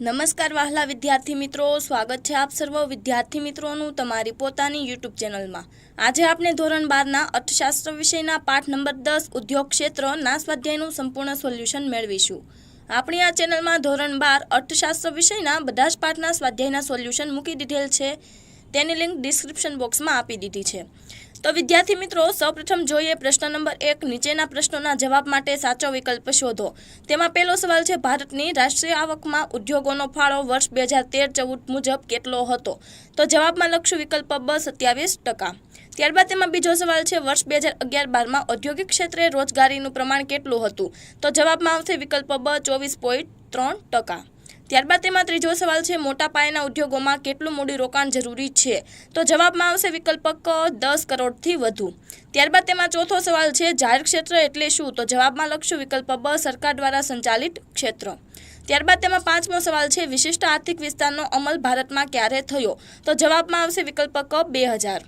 નમસ્કાર વહાલા વિદ્યાર્થી મિત્રો, સ્વાગત છે આપ સર્વ વિદ્યાર્થી મિત્રોનું તમારી પોતાની યુટ્યુબ ચેનલમાં। આજે આપણે ધોરણ 12ના અર્થશાસ્ત્ર વિષયના પાઠ નંબર 10 ઉદ્યોગ ક્ષેત્રના સ્વાધ્યાયનું સંપૂર્ણ સોલ્યુશન મેળવીશું। આપણી આ ચેનલમાં ધોરણ 12 અર્થશાસ્ત્ર વિષયના બધા જ પાઠના સ્વાધ્યાયના સોલ્યુશન મૂકી દીધેલ છે, તેની લિંક ડિસ્ક્રિપ્શન બોક્સમાં આપી દીધી છે। તો વિદ્યાર્થી મિત્રો, સૌપ્રથમ જોઈએ પ્રશ્ન નંબર 1। નીચેના પ્રશ્નોના જવાબ માટે સાચો વિકલ્પ શોધો। તેમાં પહેલો સવાલ છે, ભારતની રાષ્ટ્રીય આવકમાં ઉદ્યોગોનો ફાળો વર્ષ 2013-14 મુજબ કેટલો હતો? તો જવાબમાં લખશું વિકલ્પ બ 27%। ત્યારબાદ તેમાં બીજો સવાલ છે, વર્ષ 2011-12માં ઔદ્યોગિક ક્ષેત્રે રોજગારીનું પ્રમાણ કેટલું હતું? તો જવાબમાં આવશે વિકલ્પ બ 24.3%। ત્યારબાદ તેમાં ત્રીજો સવાલ છે, મોટા પાયાના ઉદ્યોગોમાં કેટલું મૂડીરોકાણ જરૂરી છે? તો જવાબમાં આવશે વિકલ્પ ક 10 કરોડથી વધુ। ત્યારબાદ તેમાં ચોથો સવાલ છે, જાહેર ક્ષેત્ર એટલે શું? તો જવાબમાં લખશું વિકલ્પ બ સરકાર દ્વારા સંચાલિત ક્ષેત્ર। ત્યારબાદ તેમાં પાંચમો સવાલ છે, વિશિષ્ટ આર્થિક વિસ્તારનો અમલ ભારતમાં ક્યારે થયો? તો જવાબમાં આવશે વિકલ્પ ક 2000।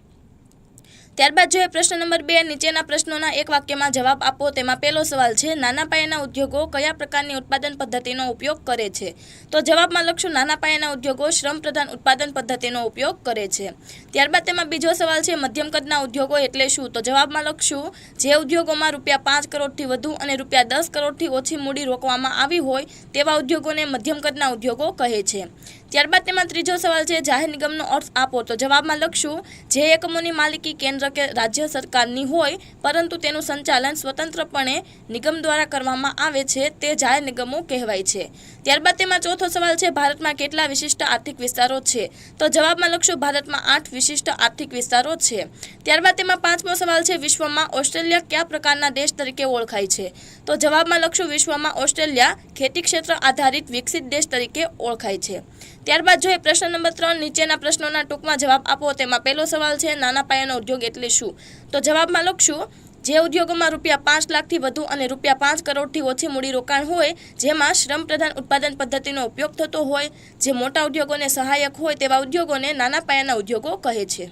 ત્યારબાદ જોઈએ પ્રશ્ન નંબર 2। નીચેના પ્રશ્નોના એક વાક્યમાં જવાબ આપો। તેમાં પહેલો સવાલ છે, નાના પાયાના ઉદ્યોગો કયા પ્રકારની ઉત્પાદન પદ્ધતિનો ઉપયોગ કરે છે? તો જવાબમાં લખશું નાના પાયાના ઉદ્યોગો શ્રમ પ્રધાન ઉત્પાદન પદ્ધતિનો ઉપયોગ કરે છે। ત્યારબાદ તેમાં બીજો સવાલ છે, મધ્યમ કદના ઉદ્યોગો એટલે શું? તો જવાબમાં લખશું જે ઉદ્યોગોમાં ₹5 કરોડથી વધુ અને ₹10 કરોડથી ઓછી મૂડી રોકવામાં આવી હોય તેવા ઉદ્યોગોને મધ્યમ કદના ઉદ્યોગો કહે છે। ત્યારબાદ તેમાં ત્રીજો સવાલ છે, જાહેર નિગમનો અર્થ આપો। તો જવાબમાં લખશું જે એકમોની માલિકી કેન્દ્ર કે રાજ્ય સરકારની હોય પરંતુ તેનું સંચાલન સ્વતંત્રપણે નિગમ દ્વારા કરવામાં આવે છે તે જાહેર નિગમો કહેવાય છે। ત્યારબાદ તેમાં ચોથો સવાલ છે, ભારતમાં કેટલા વિશિષ્ટ આર્થિક વિસ્તારો છે? તો જવાબમાં લખશું ભારતમાં 8 વિશિષ્ટ આર્થિક વિસ્તારો છે। ત્યારબાદ તેમાં પાંચમો સવાલ છે, વિશ્વમાં ઓસ્ટ્રેલિયા કયા પ્રકારના દેશ તરીકે ઓળખાય છે? તો જવાબમાં લખશું વિશ્વમાં ઓસ્ટ્રેલિયા ખેતી ક્ષેત્ર આધારિત વિકસિત દેશ તરીકે ઓળખાય છે। ત્યારબાદ જોઈએ પ્રશ્ન નંબર 3। નીચેના પ્રશ્નોના ટૂંકમાં જવાબ આપો। તેમાં પહેલો સવાલ છે, નાના પાયાનો ઉદ્યોગ એટલે શું? તો જવાબમાં લખશું જે ઉદ્યોગોમાં ₹5 લાખથી વધુ અને ₹5 કરોડથી ઓછી મૂડીરોકાણ હોય, જેમાં શ્રમ પ્રધાન ઉત્પાદન પદ્ધતિનો ઉપયોગ થતો હોય, જે મોટા ઉદ્યોગોને સહાયક હોય તેવા ઉદ્યોગોને નાના પાયાના ઉદ્યોગો કહે છે,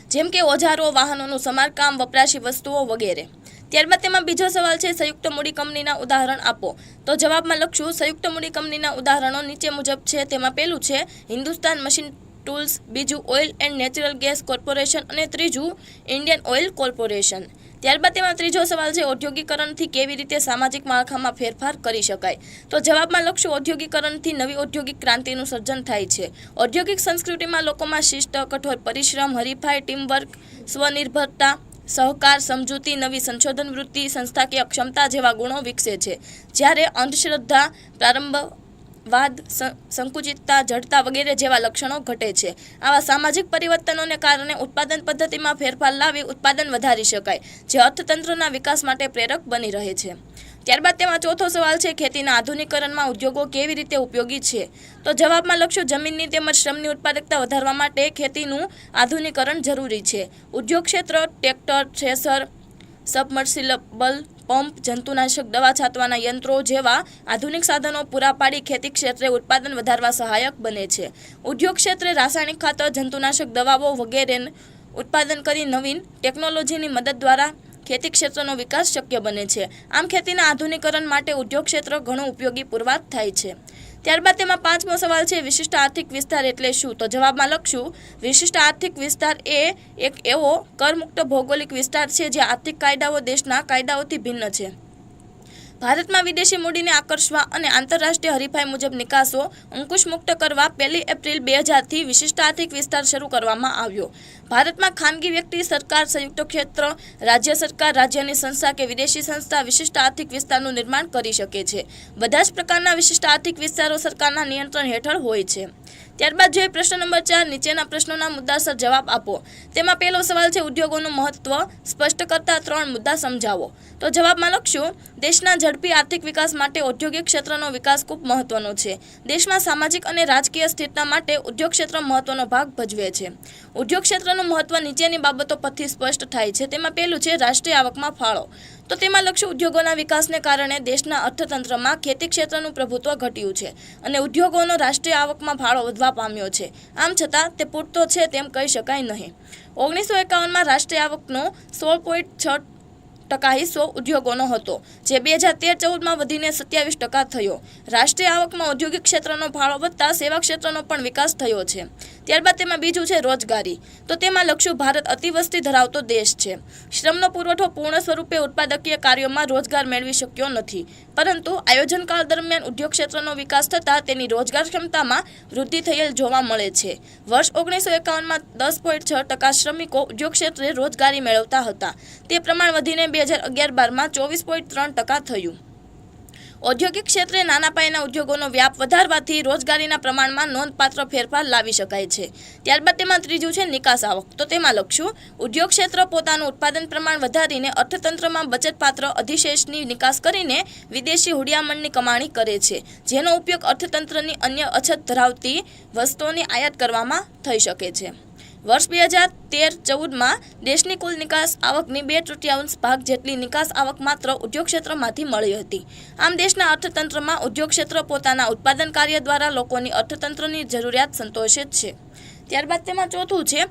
જેમ કે ઓજારો, વાહનોનું સમારકામ, વપરાશી વસ્તુઓ વગેરે। ત્યારબાદ તેમાં બીજો સવાલ છે, સંયુક્ત મૂડી કંપનીના ઉદાહરણ આપો। તો જવાબમાં લખશું સંયુક્ત મૂડી કંપનીના ઉદાહરણો નીચે મુજબ છે। તેમાં પહેલું છે હિન્દુસ્તાન મશીન ટૂલ્સ, બીજું oil and natural gas corporation અને ત્રીજું ઇન્ડિયન ઓઇલ કોર્પોરેશન। ત્યારબાદ તેમાં ત્રીજો સવાલ છે, ઔદ્યોગિકરણથી કેવી રીતે સામાજિક માળખામાં ફેરફાર કરી શકાય? તો જવાબમાં લખશું ઔદ્યોગિકરણથી નવી ઔદ્યોગિક ક્રાંતિનું સર્જન થાય છે। ઔદ્યોગિક સંસ્કૃતિમાં લોકોમાં શિસ્ત, કઠોર પરિશ્રમ, હરીફાઈ, ટીમવર્ક, સ્વનિર્ભરતા, સહકાર, સમજૂતી, નવી સંશોધન વૃત્તિ, સંસ્થાકીય ક્ષમતા જેવા ગુણો વિકસે છે, જ્યારે અંધશ્રદ્ધા, પ્રારંભવાદ, સંકુચિતતા, જડતા વગેરે જેવા લક્ષણો ઘટે છે। આવા સામાજિક પરિવર્તનોને કારણે ઉત્પાદન પદ્ધતિમાં ફેરફાર લાવી ઉત્પાદન વધારી શકાય, જે અર્થતંત્રના વિકાસ માટે પ્રેરક બની રહે છે। ત્યારબાદ તેમાં ચોથો સવાલ છે, ખેતીના આધુનિકરણમાં ઉદ્યોગો કેવી રીતે ઉપયોગી છે? તો જવાબમાં લખશું જમીનની તેમજ શ્રમની ઉત્પાદકતા વધારવા માટે ખેતીનું આધુનિકરણ જરૂરી છે। ઉદ્યોગ ક્ષેત્ર ટ્રેક્ટર, થ્રેશર, સબમર્સિબલ પંપ, જંતુનાશક દવા છાંટવાના યંત્રો જેવા આધુનિક સાધનો પૂરા પાડી ખેતી ક્ષેત્રે ઉત્પાદન વધારવા સહાયક બને છે। ઉદ્યોગ ક્ષેત્રે રાસાયણિક ખાતર, જંતુનાશક દવાઓ વગેરે ઉત્પાદન કરી નવીન ટેકનોલોજીની મદદ દ્વારા ખેતી ક્ષેત્રનો વિકાસ શક્ય બને છે। આમ ખેતીના આધુનિકરણ માટે ઉદ્યોગ ક્ષેત્ર ઘણું ઉપયોગી પુરવાર થાય છે। ત્યારબાદ તેમાં પાંચમો સવાલ છે, વિશિષ્ટ આર્થિક વિસ્તાર એટલે શું? તો જવાબમાં લખશું વિશિષ્ટ આર્થિક વિસ્તાર એ એક એવો કરમુક્ત ભૌગોલિક વિસ્તાર છે જે આર્થિક કાયદાઓ દેશના કાયદાઓથી ભિન્ન છે। ભારતમાં વિદેશી મૂડીને આકર્ષવા અને આંતરરાષ્ટ્રીય હરીફાઈ મુજબ નિકાસો અંકુશ મુક્ત કરવા 1 એપ્રિલ 2000થી વિશિષ્ટ આર્થિક વિસ્તાર શરૂ કરવામાં આવ્યો। ભારતમાં ખાનગી વ્યક્તિ, સરકાર, સંયુક્ત ક્ષેત્ર, રાજ્ય સરકાર, રાજ્યની સંસ્થા કે વિદેશી સંસ્થા વિશિષ્ટ આર્થિક વિસ્તારનું નિર્માણ કરી શકે છે। બધા જ પ્રકારના વિશિષ્ટ આર્થિક વિસ્તારો સરકારના નિયંત્રણ હેઠળ હોય છે। ત્યારબાદ જોઈએ પ્રશ્ન નંબર 4। નીચેના પ્રશ્નોના મુદ્દાસર જવાબ આપો। તેમાં પહેલો સવાલ છે, ઉદ્યોગોનું મહત્વ સ્પષ્ટ કરતા 3 મુદ્દા સમજાવો। તો જવાબમાં લખશું દેશના ઝડપી આર્થિક વિકાસ માટે ઔદ્યોગિક ક્ષેત્રનો વિકાસ ખૂબ મહત્વનો છે। દેશમાં સામાજિક અને રાજકીય સ્થિરતા માટે ઉદ્યોગ ક્ષેત્ર મહત્વનો ભાગ ભજવે છે। ઉદ્યોગ ક્ષેત્રનું મહત્વ નીચેની બાબતો પરથી સ્પષ્ટ થાય છે। તેમાં પહેલું છે રાષ્ટ્રીય આવકમાં ફાળો। તો તેમાં લક્ષ્ય ઉદ્યોગોના વિકાસને કારણે દેશના અર્થતંત્રમાં ખેતી ક્ષેત્રનું પ્રભુત્વ ઘટ્યું છે અને ઉદ્યોગોનો રાષ્ટ્રીય આવકમાં ફાળો વધવા પામ્યો છે। આમ છતાં તે પૂરતો છે તેમ કહી શકાય નહીં। 1951માં રાષ્ટ્રીય આવકનો 16.6 ટકા હિસ્સો ઉદ્યોગોનો હતો, જે 2013-14માં વધીને 27% થયો. રાષ્ટ્રીય આવકમાં ઔદ્યોગિક ક્ષેત્રનો ફાળો વધતા સેવા ક્ષેત્રનો પણ વિકાસ થયો છે. ત્યારબાદ તેમાં બીજું છે રોજગારી. તો તેમાં લખશું ભારત અતિવસ્તી ધરાવતો દેશ છે. શ્રમનો પુરવઠો પૂર્ણ સ્વરૂપે ઉત્પાદકીય કાર્યોમાં રોજગાર મેળવી શક્યો નથી, પરંતુ આયોજનકાળ દરમિયાન ઉદ્યોગ ક્ષેત્રનો વિકાસ થતાં તેની રોજગાર ક્ષમતામાં વૃદ્ધિ થયેલ જોવા મળે છે. વર્ષ 1951માં 10.6% શ્રમિકો ઉદ્યોગ ક્ષેત્રે રોજગારી મેળવતા હતા. તે પ્રમાણ વધીને 2011-12માં 24.3% થયું. ઔદ્યોગિક ક્ષેત્રે નાના પાયાના ઉદ્યોગોનો વ્યાપ વધારવાથી રોજગારીના પ્રમાણમાં નોંધપાત્ર ફેરફાર લાવી શકાય છે. ત્યારબાદ તેમાં ત્રીજું છે નિકાસ આવક. તો તેમાં લખશું ઉદ્યોગ ક્ષેત્ર પોતાનું ઉત્પાદન પ્રમાણ વધારીને અર્થતંત્રમાં બચતપાત્ર અધિશેષની નિકાસ કરીને વિદેશી હુડિયામણની કમાણી કરે છે, જેનો ઉપયોગ અર્થતંત્રની અન્ય અછત ધરાવતી વસ્તુઓની આયાત કરવામાં થઈ શકે છે. વર્ષ 2013-14માં દેશની કુલ નિકાસ આવકની 2/3 ભાગ જેટલી નિકાસ આવક માત્ર ઉદ્યોગ ક્ષેત્રમાંથી મળી હતી. આમ દેશના અર્થતંત્રમાં ઉદ્યોગ ક્ષેત્ર પોતાના ઉત્પાદન કાર્ય દ્વારા લોકોની અર્થતંત્રની જરૂરિયાત સંતોષે છે. ત્યારબાદ તેમાં ચોથું છે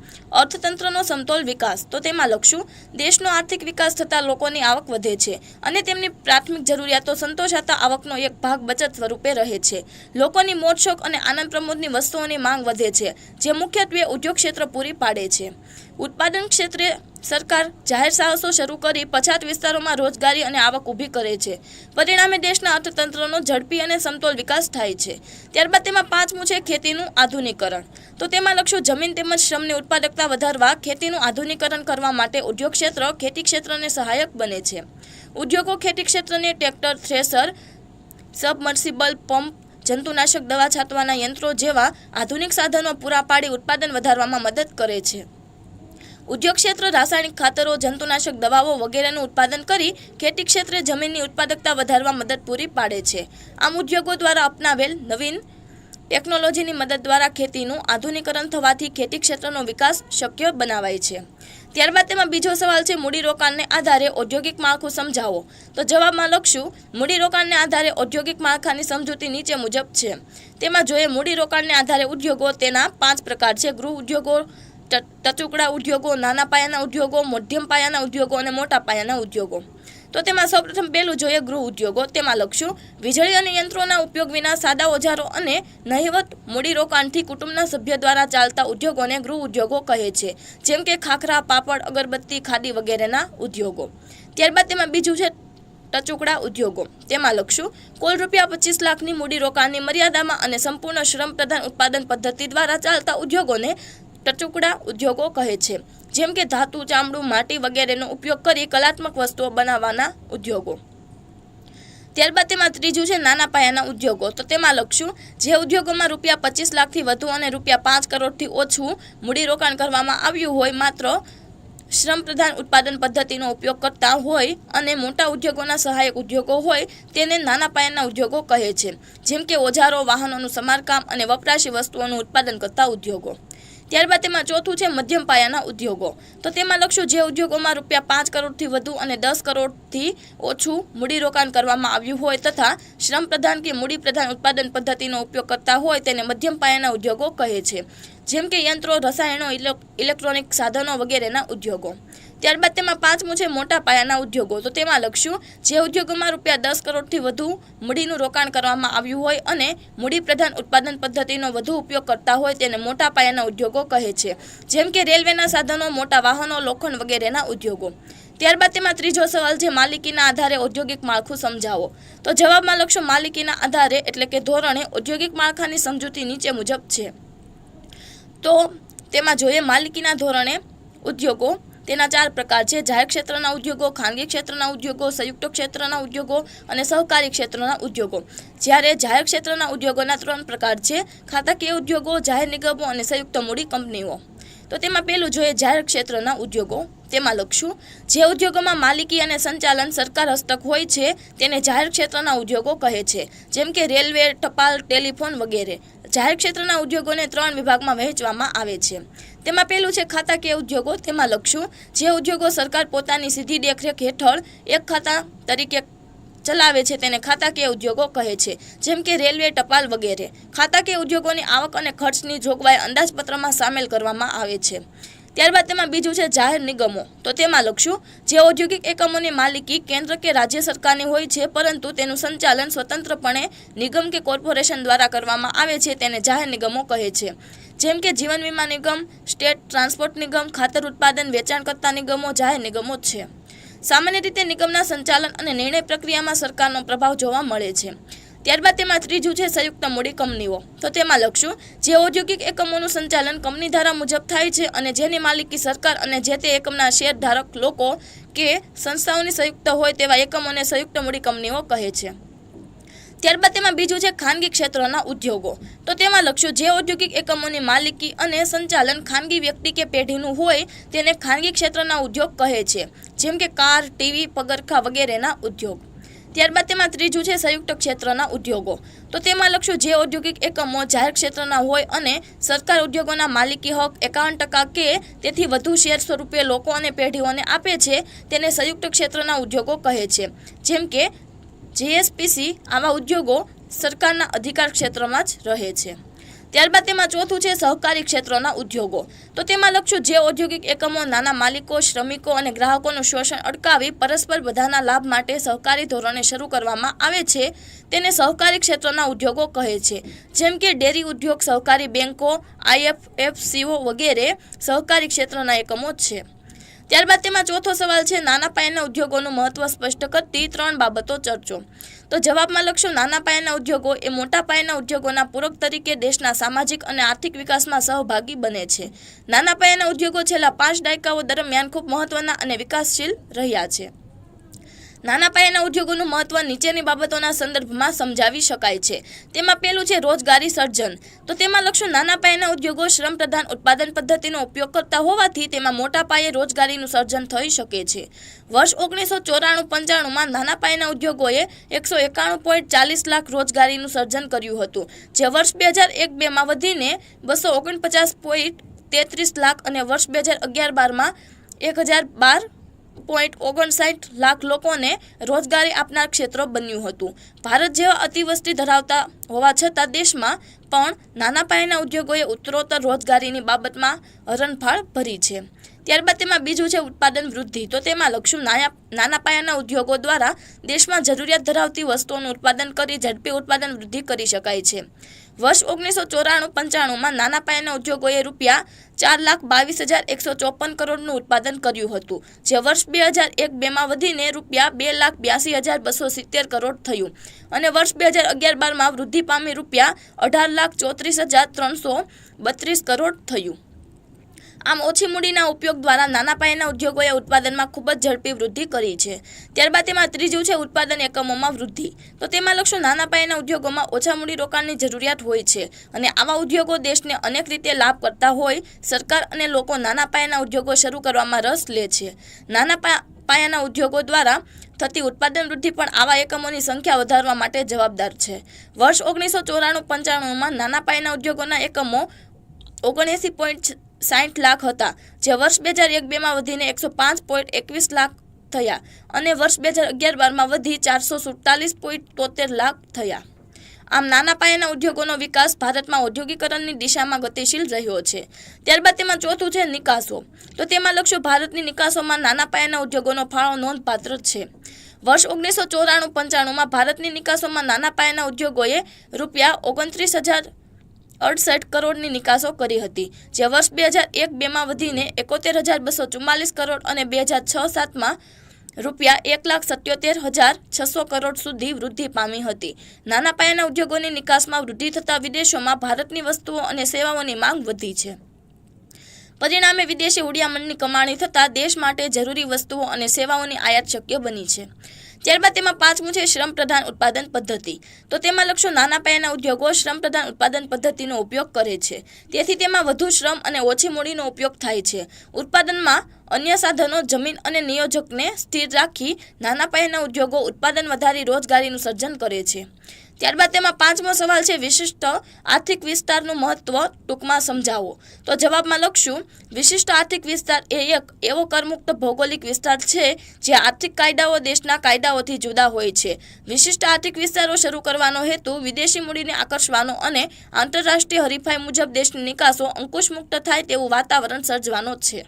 અર્થતંત્રનો સમતોલ વિકાસ. તો તેમાં લખશું દેશનો આર્થિક વિકાસ થતાં લોકોની આવક વધે છે અને તેમની પ્રાથમિક જરૂરિયાતો સંતોષાતા આવકનો એક ભાગ બચત સ્વરૂપે રહે છે. લોકોની મોજશોખ અને આનંદ પ્રમોદની વસ્તુઓની માંગ વધે છે, જે મુખ્યત્વે ઉદ્યોગ ક્ષેત્ર પૂરી પાડે છે. ઉત્પાદન ક્ષેત્રે સરકાર જાહેર સાહસો શરૂ કરી પછાત વિસ્તારોમાં રોજગારી અને આવક ઊભી કરે છે. પરિણામે દેશના અર્થતંત્રનો ઝડપી અને સમતોલ વિકાસ થાય છે. ત્યારબાદ તેમાં પાંચમું છે ખેતીનું આધુનિકરણ. તો તેમાં લખશું જમીન તેમજ શ્રમની ઉત્પાદકતા વધારવા ખેતીનું આધુનિકરણ કરવા માટે ઉદ્યોગ ક્ષેત્ર ખેતી ક્ષેત્રને સહાયક બને છે. ઉદ્યોગો ખેતી ક્ષેત્રને ટ્રેક્ટર, થ્રેશર, સબમર્સિબલ પંપ, જંતુનાશક દવા છાંટવાના યંત્રો જેવા આધુનિક સાધનો પૂરા પાડી ઉત્પાદન વધારવામાં મદદ કરે છે. ઉદ્યોગ ક્ષેત્ર રાસાયણિક ખાતરો, જંતુનાશક દવાઓ વગેરેનું ઉત્પાદન કરી ખેતી ક્ષેત્રે જમીનની ઉત્પાદકતા વધારવા મદદ પૂરી પાડે છે. આમ ઉદ્યોગો દ્વારા અપનાવેલ નવીન ટેકનોલોજીની મદદ દ્વારા ખેતીનું આધુનિકરણ થવાથી ખેતી ક્ષેત્રનો વિકાસ શક્ય બનાવાય છે. ત્યારબાદ તેમાં બીજો સવાલ છે મૂડીરોકાણને આધારે ઔદ્યોગિક માળખું સમજાવો. તો જવાબમાં લખશું મૂડીરોકાણને આધારે ઔદ્યોગિક માળખાની સમજૂતી નીચે મુજબ છે. તેમાં જોઈએ મૂડીરોકાણને આધારે ઉદ્યોગો, તેના 5 પ્રકાર છે: ગૃહ ઉદ્યોગો, ટચુકડા ઉદ્યોગો, નાના પાયાના ઉદ્યોગો, મધ્યમ પાયાના ઉદ્યોગો અને મોટા પાયાના ઉદ્યોગો. તો તેમાં સૌપ્રથમ પહેલું જોઈએ ગૃહ ઉદ્યોગો. તેમાં લખશું વીજળી અને યંત્રોના ઉપયોગ વિના સાદા ઓજારો અને નહિવત મૂડીરોકાણથી કુટુંબના સભ્ય દ્વારા ચાલતા ઉદ્યોગોને ગૃહ ઉદ્યોગો કહે છે, જેમ કે ખાખરા, પાપડ, અગરબત્તી, ખાદી વગેરેના ઉદ્યોગો. ત્યારબાદ તેમાં બીજું છે ટચુકડા ઉદ્યોગો. તેમાં લખશું કુલ ₹25 લાખની મૂડીરોકાણની મર્યાદામાં અને સંપૂર્ણ શ્રમ પ્રધાન ઉત્પાદન પદ્ધતિ દ્વારા ચાલતા ઉદ્યોગોને ટચુકડા ઉદ્યોગો કહે છે, જેમ કે ધાતુ, ચામડું, માટી વગેરેનો ઉપયોગ કરી કલાત્મક વસ્તુઓ બનાવવાના ઉદ્યોગો. ત્યારબાદ તેમાં ત્રીજું છે નાના પાયાના ઉદ્યોગો. તો તેમાં લખશું જે ઉદ્યોગોમાં ₹25 લાખથી વધુ અને ₹5 કરોડથી ઓછું મૂડીરોકાણ કરવામાં આવ્યું હોય, માત્ર શ્રમ પ્રધાન ઉત્પાદન પદ્ધતિનો ઉપયોગ કરતા હોય અને મોટા ઉદ્યોગોના સહાયક ઉદ્યોગો હોય, તેને નાના પાયાના ઉદ્યોગો કહે છે, જેમ કે ઓજારો, વાહનોનું સમારકામ અને વપરાશી વસ્તુઓનું ઉત્પાદન કરતા ઉદ્યોગો. ત્યારબાદ તેમાં ચોથું છે મધ્યમ પાયાના ઉદ્યોગો. તો તેમાં લખશું જે ઉદ્યોગોમાં ₹5 કરોડથી વધુ અને 10 કરોડથી ઓછું મૂડીરોકાણ કરવામાં આવ્યું હોય તથા શ્રમ પ્રધાન કે મૂડી પ્રધાન ઉત્પાદન પદ્ધતિનો ઉપયોગ કરતા હોય, તેને મધ્યમ પાયાના ઉદ્યોગો કહે છે, જેમ કે યંત્રો, રસાયણો, ઇલેક્ટ્રોનિક સાધનો વગેરેના ઉદ્યોગો. ત્યારબાદ તેમાં પાંચમું છે મોટા પાયાના ઉદ્યોગો. તો તેમાં લખશું જે ઉદ્યોગોમાં ₹10 કરોડથી વધુ મૂડીનું રોકાણ કરવામાં આવ્યું હોય અને મૂડી પ્રધાન ઉત્પાદન પદ્ધતિનો વધુ ઉપયોગ કરતા હોય, તેને મોટા પાયાના ઉદ્યોગો કહે છે, જેમ કે રેલવેના સાધનો, મોટા વાહનો, લોખંડ વગેરેના ઉદ્યોગો. ત્યારબાદ તેમાં ત્રીજો સવાલ છે માલિકીના આધારે ઔદ્યોગિક માળખું સમજાવો. તો જવાબમાં લખશું માલિકીના આધારે એટલે કે ધોરણે ઔદ્યોગિક માળખાની સમજૂતી નીચે મુજબ છે. તો તેમાં જોઈએ માલિકીના ધોરણે ઉદ્યોગો. તેના 4 પ્રકાર છે: જાહેર ક્ષેત્રના ઉદ્યોગો, ખાનગી ક્ષેત્રના ઉદ્યોગો, સંયુક્ત ક્ષેત્રના ઉદ્યોગો અને સહકારી ક્ષેત્રના ઉદ્યોગો. જ્યારે જાહેર ક્ષેત્રના ઉદ્યોગોના 3 પ્રકાર છે: ખાતાકીય ઉદ્યોગો, જાહેર નિગમો અને સંયુક્ત મૂડી કંપનીઓ. તો તેમાં પહેલું જોઈએ જાહેર ક્ષેત્રના ઉદ્યોગો. તેમાં લખશું જે ઉદ્યોગોમાં માલિકી અને સંચાલન સરકાર હસ્તક હોય છે, તેને જાહેર ક્ષેત્રના ઉદ્યોગો કહે છે, જેમ કે રેલવે, ટપાલ, ટેલિફોન વગેરે. જાહેર ક્ષેત્રના ઉદ્યોગોને 3 વિભાગમાં વહેંચવામાં આવે છે. તેમાં પહેલું છે ખાતાકીય ઉદ્યોગો. તેમાં લખશું જે ઉદ્યોગો સરકાર પોતાની સીધી દેખરેખ હેઠળ એક ખાતા તરીકે ચલાવે છે, તેને ખાતાકીય ઉદ્યોગો કહે છે, જેમ કે રેલવે, ટપાલ વગેરે. ખાતાકીય ઉદ્યોગોની આવક અને ખર્ચની જોગવાઈ અંદાજપત્રમાં સામેલ કરવામાં આવે છે. ત્યારબાદ તેમાં બીજું છે જાહેર નિગમો. તો તેમાં લખશું જે ઔદ્યોગિક એકમોની માલિકી કેન્દ્ર કે રાજ્ય સરકારની હોય છે પરંતુ તેનું સંચાલન સ્વતંત્રપણે નિગમ કે કોર્પોરેશન દ્વારા કરવામાં આવે છે તેને જાહેર નિગમો કહે છે. જેમ કે જીવન વીમા નિગમ, સ્ટેટ ટ્રાન્સપોર્ટ નિગમ, ખાતર ઉત્પાદન વેચાણકર્તા નિગમો જાહેર નિગમો છે. સામાન્ય રીતે નિગમના સંચાલન અને નિર્ણય પ્રક્રિયામાં સરકારનો પ્રભાવ જોવા મળે છે. ત્યારબાદ તેમાં ત્રીજું છે સંયુક્ત મૂડી કંપનીઓ. તો તેમાં લખશું જે ઔદ્યોગિક એકમોનું સંચાલન કંપની ધારા મુજબ થાય છે અને જેની માલિકી સરકાર અને જે તે એકમના શેર ધારક લોકો કે સંસ્થાઓની સંયુક્ત હોય તેવા એકમોને સંયુક્ત મૂડી કંપનીઓ કહે છે. ત્યારબાદ તેમાં બીજું છે ખાનગી ક્ષેત્રના ઉદ્યોગો. તો તેમાં લખશું જે ઔદ્યોગિક એકમોની માલિકી અને સંચાલન ખાનગી વ્યક્તિ કે પેઢીનું હોય તેને ખાનગી ક્ષેત્રના ઉદ્યોગ કહે છે, જેમ કે કાર, ટીવી, પગરખાં વગેરેના ઉદ્યોગ. ત્યારબાદ તેમાં ત્રીજું છે સંયુક્ત ક્ષેત્રના ઉદ્યોગો. તો તેમાં લખશું જે ઔદ્યોગિક એકમો જાહેર ક્ષેત્રના હોય અને સરકાર ઉદ્યોગોના માલિકી હક 51% કે તેથી વધુ શેર સ્વરૂપે લોકો અને પેઢીઓને આપે છે તેને સંયુક્ત ક્ષેત્રના ઉદ્યોગો કહે છે, જેમ કે જીએસપીસી. આવા ઉદ્યોગો સરકારના અધિકાર ક્ષેત્રમાં જ રહે છે. ત્યારબાદ તેમાં ચોથું છે સહકારી ક્ષેત્રના ઉદ્યોગો. તો તેમાં લખશું જે ઔદ્યોગિક એકમો નાના માલિકો, શ્રમિકો અને ગ્રાહકોનું શોષણ અટકાવી પરસ્પર બધાના લાભ માટે સહકારી ધોરણે શરૂ કરવામાં આવે છે તેને સહકારી ક્ષેત્રના ઉદ્યોગો કહે છે, જેમ કે ડેરી ઉદ્યોગ, સહકારી બેન્કો, આઈએફએફસીઓ વગેરે સહકારી ક્ષેત્રના એકમો છે. ત્યારબાદ તેમાં ચોથો સવાલ છે નાના પાયાના ઉદ્યોગોનું મહત્વ સ્પષ્ટ કરતી 3 બાબતો ચર્ચો. તો જવાબમાં લખશું નાના પાયાના ઉદ્યોગો એ મોટા પાયાના ઉદ્યોગોના પૂરક તરીકે દેશના સામાજિક અને આર્થિક વિકાસમાં સહભાગી બને છે. નાના પાયાના ઉદ્યોગો છેલ્લા 5 દાયકાઓ દરમિયાન ખૂબ મહત્વના અને વિકાસશીલ રહ્યા છે. નાના પાયાના ઉદ્યોગોનું મહત્વ નીચેની બાબતોના સંદર્ભમાં સમજાવી શકાય છે. તેમાં પહેલું છે રોજગારી સર્જન. તો તેમાં લખશું નાના પાયાના ઉદ્યોગો શ્રમ પ્રધાન ઉત્પાદન પદ્ધતિનો ઉપયોગ કરતા હોવાથી તેમાં મોટા પાયે રોજગારીનું સર્જન થઈ શકે છે. વર્ષ 1994-95માં નાના પાયાના ઉદ્યોગોએ 191.40 લાખ રોજગારીનું સર્જન કર્યું હતું, જે વર્ષ 2001-2માં વધીને 249.33 લાખ અને વર્ષ 2011-12માં 1012.59 લાખ લોકોને રોજગારી આપનાર ક્ષેત્રો બન્યું હતું. ભારત જેવા અતિવસ્તી ધરાવતા હોવા છતાં દેશમાં પણ નાના પાયાના ઉદ્યોગોએ ઉત્તરોત્તર રોજગારીની બાબતમાં હરણફાળ ભરી છે. ત્યારબાદ તેમાં બીજું છે ઉત્પાદન વૃદ્ધિ. તો તેમાં લખશું નાના પાયાના ઉદ્યોગો દ્વારા દેશમાં જરૂરિયાત ધરાવતી વસ્તુઓનું ઉત્પાદન કરી ઝડપી ઉત્પાદન વૃદ્ધિ કરી શકાય છે. વર્ષ 1994-95માં નાના પાયાના ઉદ્યોગોએ રૂપિયા 4,22,154 કરોડનું ઉત્પાદન કર્યું હતું, જે વર્ષ 2001-2માં વધીને રૂપિયા 2,82,270 કરોડ થયું અને વર્ષ 2011-12માં વૃદ્ધિ પામી રૂપિયા 18,34,332 કરોડ થયું. આમ ઓછી મૂડીના ઉપયોગ દ્વારા નાના પાયાના ઉદ્યોગોએ ઉત્પાદનમાં ખૂબ જ ઝડપી વૃદ્ધિ કરી છે. ત્યારબાદ તેમાં ત્રીજું છે ઉત્પાદન એકમોમાં વૃદ્ધિ. તો તેમાં લખશું નાના પાયાના ઉદ્યોગોમાં ઓછા મૂડીરોકાણની જરૂરિયાત હોય છે અને આવા ઉદ્યોગો દેશને અનેક રીતે લાભ કરતા હોય સરકાર અને લોકો નાના પાયાના ઉદ્યોગો શરૂ કરવામાં રસ લે છે. નાના પાયાના ઉદ્યોગો દ્વારા થતી ઉત્પાદન વૃદ્ધિ પણ આવા એકમોની સંખ્યા વધારવા માટે જવાબદાર છે. વર્ષ 1994-95માં નાના પાયાના ઉદ્યોગોના એકમો 79.60 લાખ હતા, જે વર્ષ 2001-2માં વધીને 105.21 લાખ થયા અને વર્ષ 2011-12માં વધી 447.73 લાખ થયા. આમ નાના પાયાના ઉદ્યોગોનો વિકાસ ભારતમાં ઔદ્યોગિકરણની દિશામાં ગતિશીલ રહ્યો છે. ત્યારબાદ તેમાં ચોથું છે નિકાસો. તો તેમાં લખશું ભારતની નિકાસોમાં નાના પાયાના ઉદ્યોગોનો ફાળો નોંધપાત્ર છે. વર્ષ 1994-95માં ભારતની નિકાસોમાં નાના પાયાના ઉદ્યોગોએ રૂપિયા 29,068 કરોડની નિકાસો કરી હતી, જે વર્ષ 2001-2માં વધીને 71,244 કરોડ અને 2006-07માં રૂપિયા 1,77,600 કરોડ સુધી વૃદ્ધિ પામી હતી. નાના પાયાના ઉદ્યોગોની નિકાસમાં વૃદ્ધિ થતાં વિદેશોમાં ભારતની વસ્તુઓ અને સેવાઓની માંગ વધી છે. પરિણામે વિદેશી હુંડિયામણની કમાણી થતાં દેશ માટે જરૂરી વસ્તુઓ અને સેવાઓની આયાત શક્ય બની છે. ત્યારબાદ તેમાં પાંચમું છે શ્રમ પ્રધાન ઉત્પાદન પદ્ધતિ. તો તેમાં લખશું નાના પાયાના ઉદ્યોગો શ્રમ પ્રધાન ઉત્પાદન પદ્ધતિનો ઉપયોગ કરે છે, તેથી તેમાં વધુ શ્રમ અને ઓછી મૂડીનો ઉપયોગ થાય છે. ઉત્પાદનમાં અન્ય સાધનો, જમીન અને નિયોજકને સ્થિર રાખી નાના પાયાના ઉદ્યોગો ઉત્પાદન વધારી રોજગારીનું સર્જન કરે છે. ત્યારબાદ તેમાં પાંચમો સવાલ છે વિશિષ્ટ આર્થિક વિસ્તારનું મહત્વ ટૂંકમાં સમજાવો. તો જવાબમાં લખશું વિશિષ્ટ આર્થિક વિસ્તાર એ એક એવો કરમુક્ત ભૌગોલિક વિસ્તાર છે જે આર્થિક કાયદાઓ દેશના કાયદાઓથી જુદા હોય છે. વિશિષ્ટ આર્થિક વિસ્તારો શરૂ કરવાનો હેતુ વિદેશી મૂડીને આકર્ષવાનો અને આંતરરાષ્ટ્રીય હરીફાઈ મુજબ દેશની નિકાસો અંકુશમુક્ત થાય તેવું વાતાવરણ સર્જવાનો છે.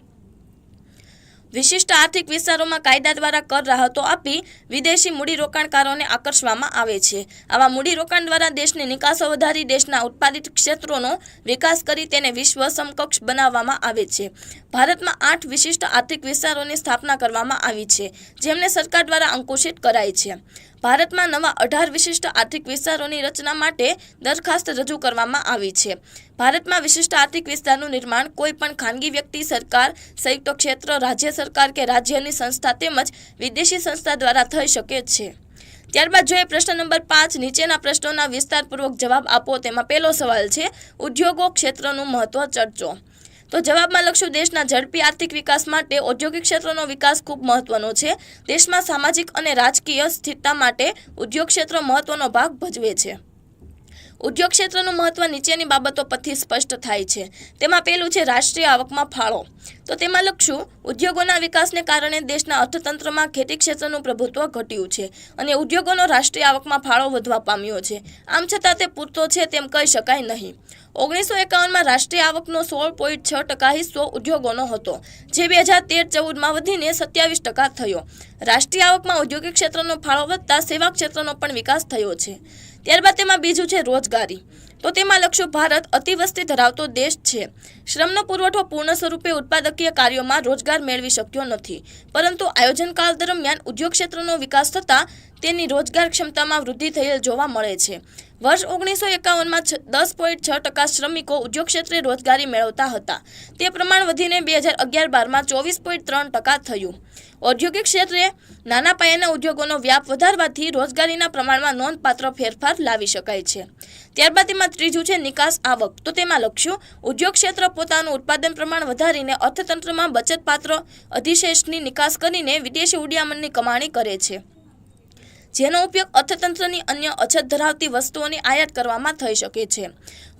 વિશિષ્ટ આર્થિક વિસ્તારોમાં કાયદા દ્વારા કર રાહતો આપી વિદેશી મૂડીરોકાણકારોને આકર્ષવામાં આવે છે. આવા મૂડીરોકાણ દ્વારા દેશની નિકાસો વધારી દેશના ઉત્પાદિત ક્ષેત્રોનો વિકાસ કરી તેને વિશ્વ સમકક્ષ બનાવવામાં આવે છે. ભારતમાં 8 વિશિષ્ટ આર્થિક વિસ્તારોની સ્થાપના કરવામાં આવી છે, જેમને સરકાર દ્વારા અંકુશિત કરાય છે. ભારતમાં નવા 18 વિશિષ્ટ આર્થિક વિસ્તારોની રચના માટે દરખાસ્ત રજૂ કરવામાં આવી છે. ભારતમાં વિશિષ્ટ આર્થિક વિસ્તારનું નિર્માણ કોઈ પણ ખાનગી વ્યક્તિ, સરકાર, સંયુક્ત ક્ષેત્ર, રાજ્ય સરકાર કે રાજ્યની સંસ્થા તેમજ વિદેશી સંસ્થા દ્વારા થઈ શકે છે. ત્યારબાદ જોઈએ પ્રશ્ન નંબર 5. નીચેના પ્રશ્નોના વિસ્તારપૂર્વક જવાબ આપો. તેમાં પહેલો સવાલ છે ઉદ્યોગો ક્ષેત્રનું મહત્વ ચર્ચો. તો જવાબમાં લખશું દેશના ઝડપી આર્થિક વિકાસ માટે ઔદ્યોગિક ક્ષેત્રનો વિકાસ ખૂબ મહત્વનો છે. દેશમાં સામાજિક અને રાજકીય સ્થિરતા માટે ઉદ્યોગ ક્ષેત્ર મહત્વનો ભાગ ભજવે છે. ઉદ્યોગ ક્ષેત્રનું મહત્વ નીચેની બાબતો પરથી સ્પષ્ટ થાય છે. તેમાં પહેલું છે રાષ્ટ્રીય આવકમાં ફાળો. તો તેમાં લખશું ઉદ્યોગોના વિકાસને કારણે દેશના અર્થતંત્રમાં ખેતી ક્ષેત્રનું પ્રભુત્વ ઘટ્યું છે અને ઉદ્યોગોનો રાષ્ટ્રીય આવકમાં ફાળો વધવા પામ્યો છે. આમ છતાં તે પૂરતો છે તેમ કહી શકાય નહીં. 1951માં રાષ્ટ્રીય આવકનો 16.6% હિસ્સો ઉદ્યોગોનો હતો, જે 2013-14માં વધીને 27% થયો. રાષ્ટ્રીય આવકમાં ઔદ્યોગિક ક્ષેત્રનો ફાળો વધતા સેવા ક્ષેત્રનો પણ વિકાસ થયો છે. ત્યારબાદ તેમાં બીજું છે રોજગારી. તો તેમાં લખશું ભારત અતિવસ્તી ધરાવતો દેશ છે. શ્રમનો પુરવઠો પૂર્ણ સ્વરૂપે ઉત્પાદકીય કાર્યોમાં રોજગાર મેળવી શક્યો નથી, પરંતુ આયોજનકાળ દરમિયાન ઉદ્યોગ ક્ષેત્રનો વિકાસ થતાં તેની રોજગાર ક્ષમતામાં વૃદ્ધિ થયેલ જોવા મળે છે. વર્ષ 1951માં 10.6% શ્રમિકો ઉદ્યોગ ક્ષેત્રે રોજગારી મેળવતા હતા. તે પ્રમાણ વધીને 2011-12માં 24.3% થયું. ઔદ્યોગિક ક્ષેત્રે નાના પાયાના ઉદ્યોગોનો વ્યાપ વધારવાથી રોજગારીના પ્રમાણમાં નોંધપાત્ર ફેરફાર લાવી શકાય છે. ત્યારબાદ તેમાં ત્રીજું છે નિકાસ આવક. તો તેમાં લખશું ઉદ્યોગ ક્ષેત્ર પોતાનું ઉત્પાદન પ્રમાણ વધારીને અર્થતંત્રમાં બચતપાત્ર અધિશેષની નિકાસ કરીને વિદેશી હુંડિયામણની કમાણી કરે છે, જેનો ઉપયોગ અર્થતંત્રની અન્ય અછત ધરાવતી વસ્તુઓની આયાત કરવામાં થઈ શકે છે.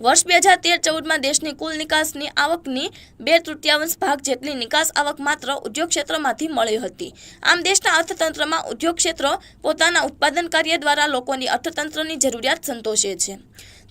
વર્ષ 2013-14માં દેશની કુલ નિકાસની આવકની 2/3 ભાગ જેટલી નિકાસ આવક માત્ર ઉદ્યોગ ક્ષેત્રમાંથી મળી હતી. આમ દેશના અર્થતંત્રમાં ઉદ્યોગ ક્ષેત્ર પોતાના ઉત્પાદન કાર્ય દ્વારા લોકોની અર્થતંત્રની જરૂરિયાત સંતોષે છે.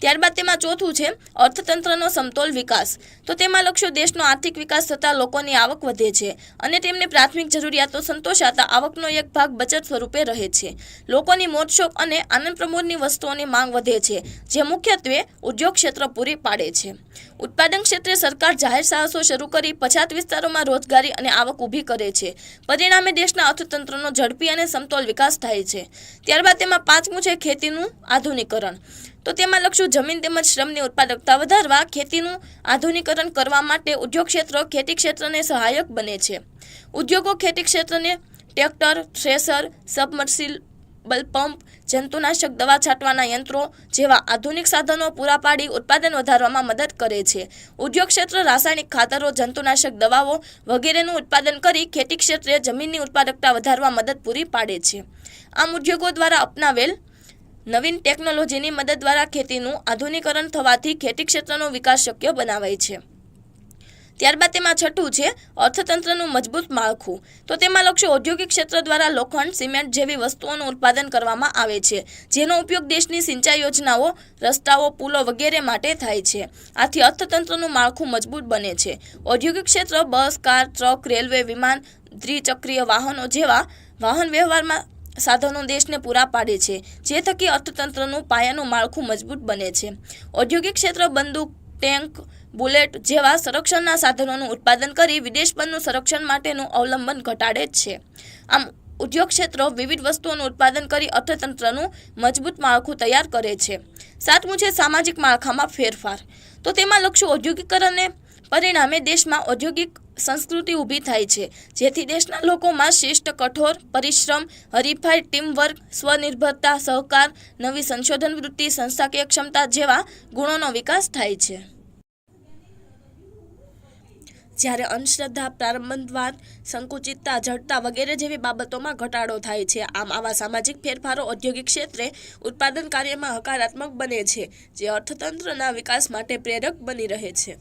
ત્યારબાદ તેમાં ચોથું છે અર્થતંત્રનો સમતોલ વિકાસ. તો તેમાં લખશું દેશનો આર્થિક વિકાસ થતાં લોકોની આવક વધે છે અને તેમની પ્રાથમિક જરૂરિયાતો સંતોષાતા આવકનો એક ભાગ બચત સ્વરૂપે રહે છે. લોકોની મોજશોખ અને આનંદ પ્રમોદની વસ્તુઓની માંગ વધે છે, જે મુખ્યત્વે ઉદ્યોગ ક્ષેત્ર પૂરી પાડે છે. ઉત્પાદન ક્ષેત્રે સરકાર જાહેર સાહસો શરૂ કરી પછાત વિસ્તારોમાં રોજગારી અને આવક ઊભી કરે છે. પરિણામે દેશના અર્થતંત્રનો ઝડપી અને સમતોલ વિકાસ થાય છે. ત્યારબાદ તેમાં પાંચમું છે ખેતીનું આધુનિકરણ. તો તેમાં લખશું જમીન તેમજ શ્રમની ઉત્પાદકતા વધારવા ખેતીનું આધુનિકરણ કરવા માટે ઉદ્યોગ ક્ષેત્ર ખેતી ક્ષેત્રને સહાયક બને છે. ઉદ્યોગો ખેતી ક્ષેત્રને ટ્રેક્ટર, થ્રેશર, સબમર્સિબલ પંપ, જંતુનાશક દવા છાંટવાના યંત્રો જેવા આધુનિક સાધનો પૂરા પાડી ઉત્પાદન વધારવામાં મદદ કરે છે. ઉદ્યોગ ક્ષેત્ર રાસાયણિક ખાતરો, જંતુનાશક દવાઓ વગેરેનું ઉત્પાદન કરી ખેતી ક્ષેત્રે જમીનની ઉત્પાદકતા વધારવા મદદ પૂરી પાડે છે. આમ ઉદ્યોગો દ્વારા અપનાવેલ નવીન ટેકનોલોજીની મદદ દ્વારા ખેતીનું આધુનિકરણ થવાથી ખેતી ક્ષેત્રનો વિકાસ શક્ય બનાવાય છે. ત્યારબાદ તેમાં છઠ્ઠું છે અર્થતંત્રનું મજબૂત માળખું. તો તેમાં લખશું ઔદ્યોગિક ક્ષેત્ર દ્વારા લોખંડ, સિમેન્ટ જેવી વસ્તુઓનું ઉત્પાદન કરવામાં આવે છે, જેનો ઉપયોગ દેશની સિંચાઈ યોજનાઓ, રસ્તાઓ, પુલો વગેરે માટે થાય છે. આથી અર્થતંત્રનું માળખું મજબૂત બને છે. ઔદ્યોગિક ક્ષેત્ર બસ, કાર, ટ્રક, રેલવે, વિમાન, દ્વિચક્રીય વાહનો જેવા વાહન વ્યવહારમાં સાધનો દેશને પૂરા પાડે છે, જે થકી અર્થતંત્રનું પાયાનું માળખું મજબૂત બને છે. ઔદ્યોગિક ક્ષેત્ર બંદૂક, ટેન્ક, બુલેટ જેવા સંરક્ષણના સાધનોનું ઉત્પાદન કરી વિદેશ પરનું સંરક્ષણ માટેનું અવલંબન ઘટાડે છે. આમ ઉદ્યોગ ક્ષેત્રો વિવિધ વસ્તુઓનું ઉત્પાદન કરી અર્થતંત્રનું મજબૂત માળખું તૈયાર કરે છે. સાતમું છે સામાજિક માળખામાં ફેરફાર. તો તેમાં લખશું ઔદ્યોગિકરણને પરિણામે દેશમાં ઔદ્યોગિક સંસ્કૃતિ ઊભી થાય છે, જેથી દેશના લોકોમાં શિસ્ત, કઠોર પરિશ્રમ, હરીફાઈ, ટીમવર્ક, સ્વનિર્ભરતા, સહકાર, નવી સંશોધન વૃત્તિ, સંસ્થાકીય ક્ષમતા જેવા ગુણોનો વિકાસ થાય છે. જ્યારે અંધશ્રદ્ધા, પ્રારંભવાદ, સંકુચિતતા, જડતા વગેરે જેવી બાબતોમાં ઘટાડો થાય છે. આમ આવા સામાજિક ફેરફારો ઔદ્યોગિક ક્ષેત્રે ઉત્પાદન કાર્યમાં હકારાત્મક બને છે, જે અર્થતંત્રના વિકાસ માટે પ્રેરક બની રહે છે.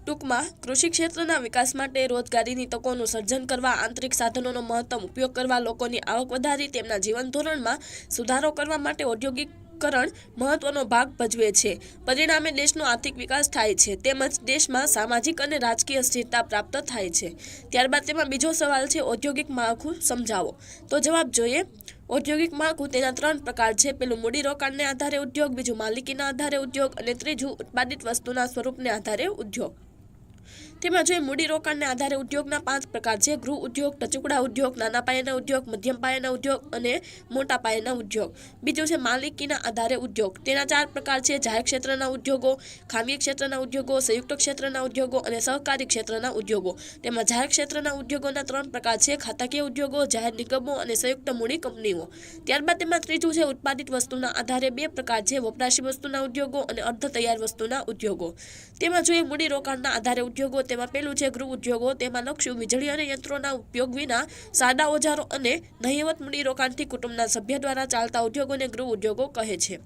ટૂંકમાં, કૃષિ ક્ષેત્રના વિકાસ માટે રોજગારીની તકોનું સર્જન કરવા, આંતરિક સાધનોનો મહત્તમ ઉપયોગ કરવા, લોકોની આવક વધારી તેમના જીવન ધોરણમાં સુધારો કરવા માટે ઔદ્યોગિકરણ મહત્વનો ભાગ ભજવે છે. પરિણામે દેશનો આર્થિક વિકાસ થાય છે તેમજ દેશમાં સામાજિક અને રાજકીય સ્થિરતા પ્રાપ્ત થાય છે. ત્યારબાદ તેમાં બીજો સવાલ છે, ઔદ્યોગિક માળખું સમજાવો. તો જવાબ જોઈએ. ઔદ્યોગિક માળખું તેના 3 પ્રકાર છે. પેલું મૂડીરોકાણને આધારે ઉદ્યોગ, બીજું માલિકીના આધારે ઉદ્યોગ અને ત્રીજું ઉત્પાદિત વસ્તુના સ્વરૂપને આધારે ઉદ્યોગ. તેમાં જોઈએ મૂડીરોકાણને આધારે ઉદ્યોગના 5 પ્રકાર છે: ગૃહ ઉદ્યોગ, ટચુકડા ઉદ્યોગ, નાના પાયાના ઉદ્યોગ, મધ્યમ પાયાના ઉદ્યોગ અને મોટા પાયાના ઉદ્યોગ. બીજું છે માલિકીના આધારે ઉદ્યોગ. તેના 4 પ્રકાર છે: જાહેર ક્ષેત્રના ઉદ્યોગો, ખાનગી ક્ષેત્રના ઉદ્યોગો, સંયુક્ત ક્ષેત્રના ઉદ્યોગો અને સહકારી ક્ષેત્રના ઉદ્યોગો. તેમાં જાહેર ક્ષેત્રના ઉદ્યોગોના 3 પ્રકાર છે: ખાતાકીય ઉદ્યોગો, જાહેર નિગમો અને સંયુક્ત મૂડી કંપનીઓ. ત્યારબાદ તેમાં ત્રીજું છે ઉત્પાદિત વસ્તુના આધારે 2 પ્રકાર છે: વપરાશી વસ્તુના ઉદ્યોગો અને અર્ધ તૈયાર વસ્તુના ઉદ્યોગો. તેમાં જોઈએ મૂડીરોકાણના આધારે ઉદ્યોગો. તેમાં પેલું છે ગૃહ ઉદ્યોગો. તેમાં લક્ષ્યું વીજળી અને યંત્રોના ઉપયોગ વિના સાદા ઓજારો અને નહિવત મૂડીરોકાણથી કુટુંબના સભ્ય દ્વારા ચાલતા ઉદ્યોગોને ગૃહ ઉદ્યોગો કહે છે,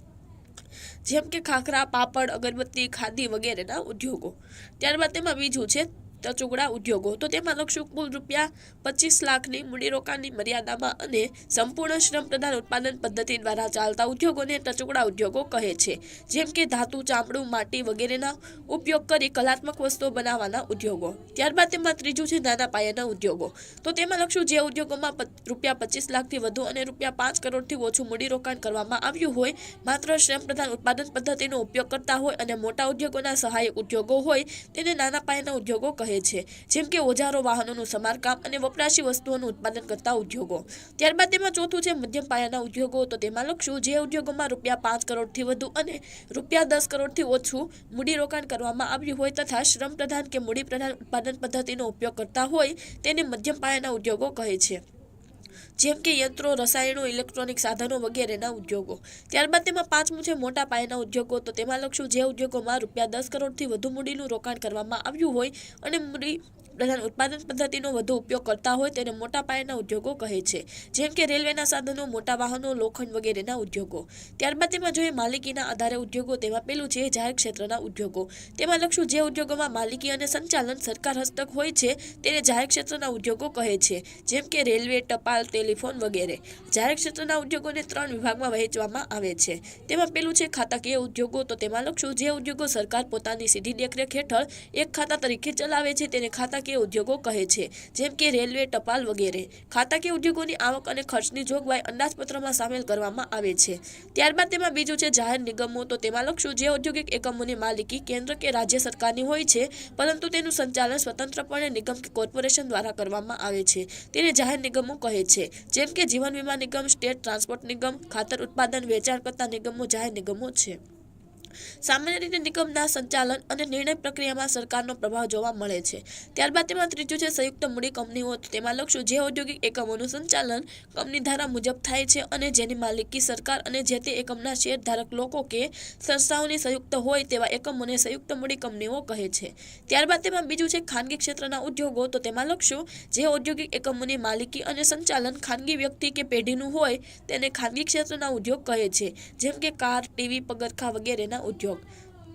જેમ કે ખાખરા, પાપડ, અગરબત્તી, ખાદી વગેરેના ઉદ્યોગો. ત્યારબાદ તેમાં બીજું છે ટચુકડા ઉદ્યોગો. તો તેમાં લક્ષ્યું કુલ ₹25 લાખની મૂડીરોકાણની મર્યાદામાં અને સંપૂર્ણ શ્રમ પ્રધાન ઉત્પાદન પદ્ધતિ દ્વારા ચાલતા ઉદ્યોગોને ટચુકડા ઉદ્યોગો કહે છે, જેમ કે ધાતુ, ચામડું, માટી વગેરેના ઉપયોગ કરી કલાત્મક વસ્તુઓ બનાવવાના ઉદ્યોગો. ત્યારબાદ તેમાં ત્રીજું છે નાના પાયાના ઉદ્યોગો. તો તેમાં લક્ષ્યું જે ઉદ્યોગોમાં ₹25 લાખથી વધુ અને ₹5 કરોડથી ઓછું મૂડીરોકાણ કરવામાં આવ્યું હોય, માત્ર શ્રમ પ્રધાન ઉત્પાદન પદ્ધતિનો ઉપયોગ કરતા હોય અને મોટા ઉદ્યોગોના સહાયક ઉદ્યોગો હોય, તેને નાના પાયાના ઉદ્યોગો કહે છે, જેમ કે ઓજારો, વાહનોનું સમારકામ અને વપરાશી વસ્તુઓનું ઉત્પાદન કરતા ઉદ્યોગો. ત્યારબાદ તેમાં ચોથું છે મધ્યમ પાયાના ઉદ્યોગો. તો તેમાં લખશું જે ઉદ્યોગોમાં ₹5 કરોડથી વધુ અને ₹10 કરોડથી ઓછું મૂડીરોકાણ કરવામાં આવ્યું હોય તથા શ્રમ પ્રધાન કે મૂડી પ્રધાન ઉત્પાદન પદ્ધતિનો ઉપયોગ કરતા હોય, તેને મધ્યમ પાયાના ઉદ્યોગો કહે છે, જેમ કે યંત્રો, રસાયણો, ઇલેક્ટ્રોનિક સાધનો વગેરેના ઉદ્યોગો. ત્યારબાદ તેમાં પાંચમું છે મોટા પાયાના ઉદ્યોગો. તો તેમાં લખશું જે ઉદ્યોગોમાં ₹10 કરોડથી વધુ મૂડીનું રોકાણ કરવામાં આવ્યું હોય અને મૂડી પ્રધાન ઉત્પાદન પદ્ધતિનો વધુ ઉપયોગ કરતા હોય, તેને મોટા પાયાના ઉદ્યોગો કહે છે, જેમ કે રેલવેના સાધનો, મોટા વાહનો, લોખંડ વગેરેના ઉદ્યોગો. ત્યારબાદ તેમાં જોઈએ માલિકીના આધારે ઉદ્યોગો. તેમાં પેલું છે જાહેર ક્ષેત્રના ઉદ્યોગો. તેમાં લખશું જે ઉદ્યોગોમાં માલિકી અને સંચાલન સરકાર હસ્તક હોય છે, તેને જાહેર ક્ષેત્રના ઉદ્યોગો કહે છે, જેમ કે રેલવે, ટપાલ, ટેલિફોન વગેરે. જાહેર ક્ષેત્રના ઉદ્યોગોને 3 વિભાગમાં વહેંચવામાં આવે છે. તેમાં પેલું છે ખાતાકીય ઉદ્યોગો. તો તેમાં લખશું જે ઉદ્યોગો સરકાર પોતાની સીધી દેખરેખ હેઠળ એક ખાતા તરીકે ચલાવે છે, તેને ખાતાકીય ઉદ્યોગો કહે છે, જેમ કે રેલવે, ટપાલ વગેરે. ખાતાકીય ઉદ્યોગોની આવક અને ખર્ચની જોગવાઈ અંદાજપત્રમાં સામેલ કરવામાં આવે છે. ત્યારબાદ તેમાં બીજું છે જાહેર નિગમો. તો તેમાં લખશું જે ઔદ્યોગિક એકમોની માલિકી કેન્દ્ર કે રાજ્ય સરકારની હોય છે, પરંતુ તેનું સંચાલન સ્વતંત્રપણે નિગમ કે કોર્પોરેશન દ્વારા કરવામાં આવે છે, તેને જાહેર નિગમો કહે છે, જેમ કે જીવન વીમા નિગમ, સ્ટેટ ટ્રાન્સપોર્ટ નિગમ, ખાતર ઉત્પાદન વેચાણ કરતા નિગમો જાહેર નિગમો છે. સામાન્ય રીતે નિગમના સંચાલન અને નિર્ણય પ્રક્રિયામાં સરકારનો પ્રભાવ જોવા મળે છે. ત્યારબાદ તેમાં ત્રીજું છે સંયુક્ત મૂડી કંપનીઓ. તેમાં લખશું જે ઔદ્યોગિક એકમોનું સંચાલન કંપની ધારા મુજબ થાય છે અને જેની માલિકી સરકાર અને જે તે એકમના શેરધારક લોકો કે સંસ્થાઓની સંયુક્ત હોય તેવા એકમોને સંયુક્ત મૂડી કંપનીઓ કહે છે. ત્યારબાદ તેમાં બીજું છે ખાનગી ક્ષેત્રના ઉદ્યોગો. તો તેમાં લખશું જે ઔદ્યોગિક એકમોની માલિકી અને સંચાલન ખાનગી વ્યક્તિ કે પેઢીનું હોય, તેને ખાનગી ક્ષેત્રના ઉદ્યોગ કહે છે, જેમ કે કાર, ટીવી, પગરખાં વગેરેના ઉદ્યોગ.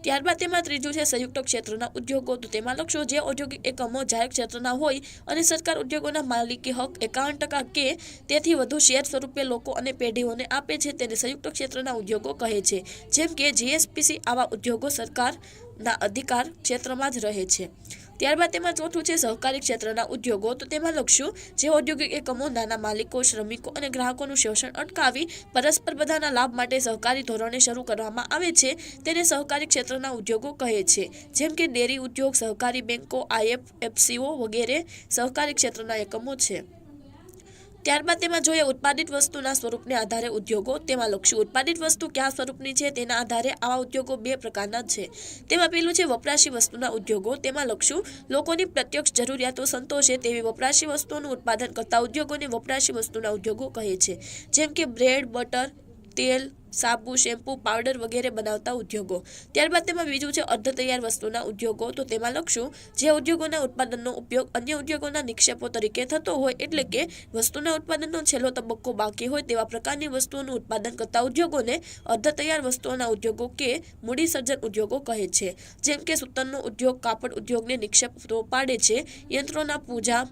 ત્યારબાદ તેમાં ત્રીજું છે સંયુક્ત ક્ષેત્રના ઉદ્યોગો. તો તેમાં લખશો જે ઔદ્યોગિક એકમો જાહેર ક્ષેત્રના હોય અને સરકાર ઉદ્યોગોના માલિકી હક 51% કે તેથી વધુ શેર સ્વરૂપે લોકો અને પેઢીઓને આપે છે, તેને સંયુક્ત ક્ષેત્રના ઉદ્યોગો કહે છે, જેમ કે જીએસપીસી. આવા ઉદ્યોગો સરકારના અધિકાર ક્ષેત્રમાં જ રહે છે. ત્યારબાદ તેમાં ચોથું છે સહકારી ક્ષેત્રના ઉદ્યોગો. તો તેમાં લખશું જે ઔદ્યોગિક એકમો નાના માલિકો, શ્રમિકો અને ગ્રાહકોનું શોષણ અટકાવી પરસ્પર બધાના લાભ માટે સહકારી ધોરણે શરૂ કરવામાં આવે છે, તેને સહકારી ક્ષેત્રના ઉદ્યોગો કહે છે, જેમ કે ડેરી ઉદ્યોગ, સહકારી બેંકો, આઈએફએફસીઓ વગેરે સહકારી ક્ષેત્રના એકમો છે. ત્યારબાદ તેમાં જોઈએ ઉત્પાદિત વસ્તુના સ્વરૂપને આધારે ઉદ્યોગો. તેમાં લખશું ઉત્પાદિત વસ્તુ કયા સ્વરૂપની છે તેના આધારે આવા ઉદ્યોગો 2 પ્રકારના છે. તેમાં પેલું છે વપરાશી વસ્તુના ઉદ્યોગો. તેમાં લખશું લોકોની પ્રત્યક્ષ જરૂરિયાતો સંતોષે તેવી વપરાશી વસ્તુઓનું ઉત્પાદન કરતા ઉદ્યોગોને વપરાશી વસ્તુના ઉદ્યોગો કહે છે, જેમ કે બ્રેડ, બટર, તેલ, સાબુ, શેમ્પૂ, પાવડર વગેરે બનાવતા ઉદ્યોગો. ત્યારબાદ તેમાં બીજું છે અર્ધ તૈયાર વસ્તુના ઉદ્યોગો. તો તેમાં લખશું જે ઉદ્યોગોના ઉત્પાદનનો ઉપયોગ અન્ય ઉદ્યોગોના નિક્ષેપો તરીકે થતો હોય, એટલે કે વસ્તુના ઉત્પાદનનો છેલ્લો તબક્કો બાકી હોય તેવા પ્રકારની વસ્તુઓનું ઉત્પાદન કરતા ઉદ્યોગોને અર્ધ તૈયાર વસ્તુઓના ઉદ્યોગો કે મૂડી સર્જન ઉદ્યોગો કહે છે. જેમ કે સૂતરનો ઉદ્યોગ કાપડ ઉદ્યોગને નિક્ષેપ પાડે છે. યંત્રોના પૂજા,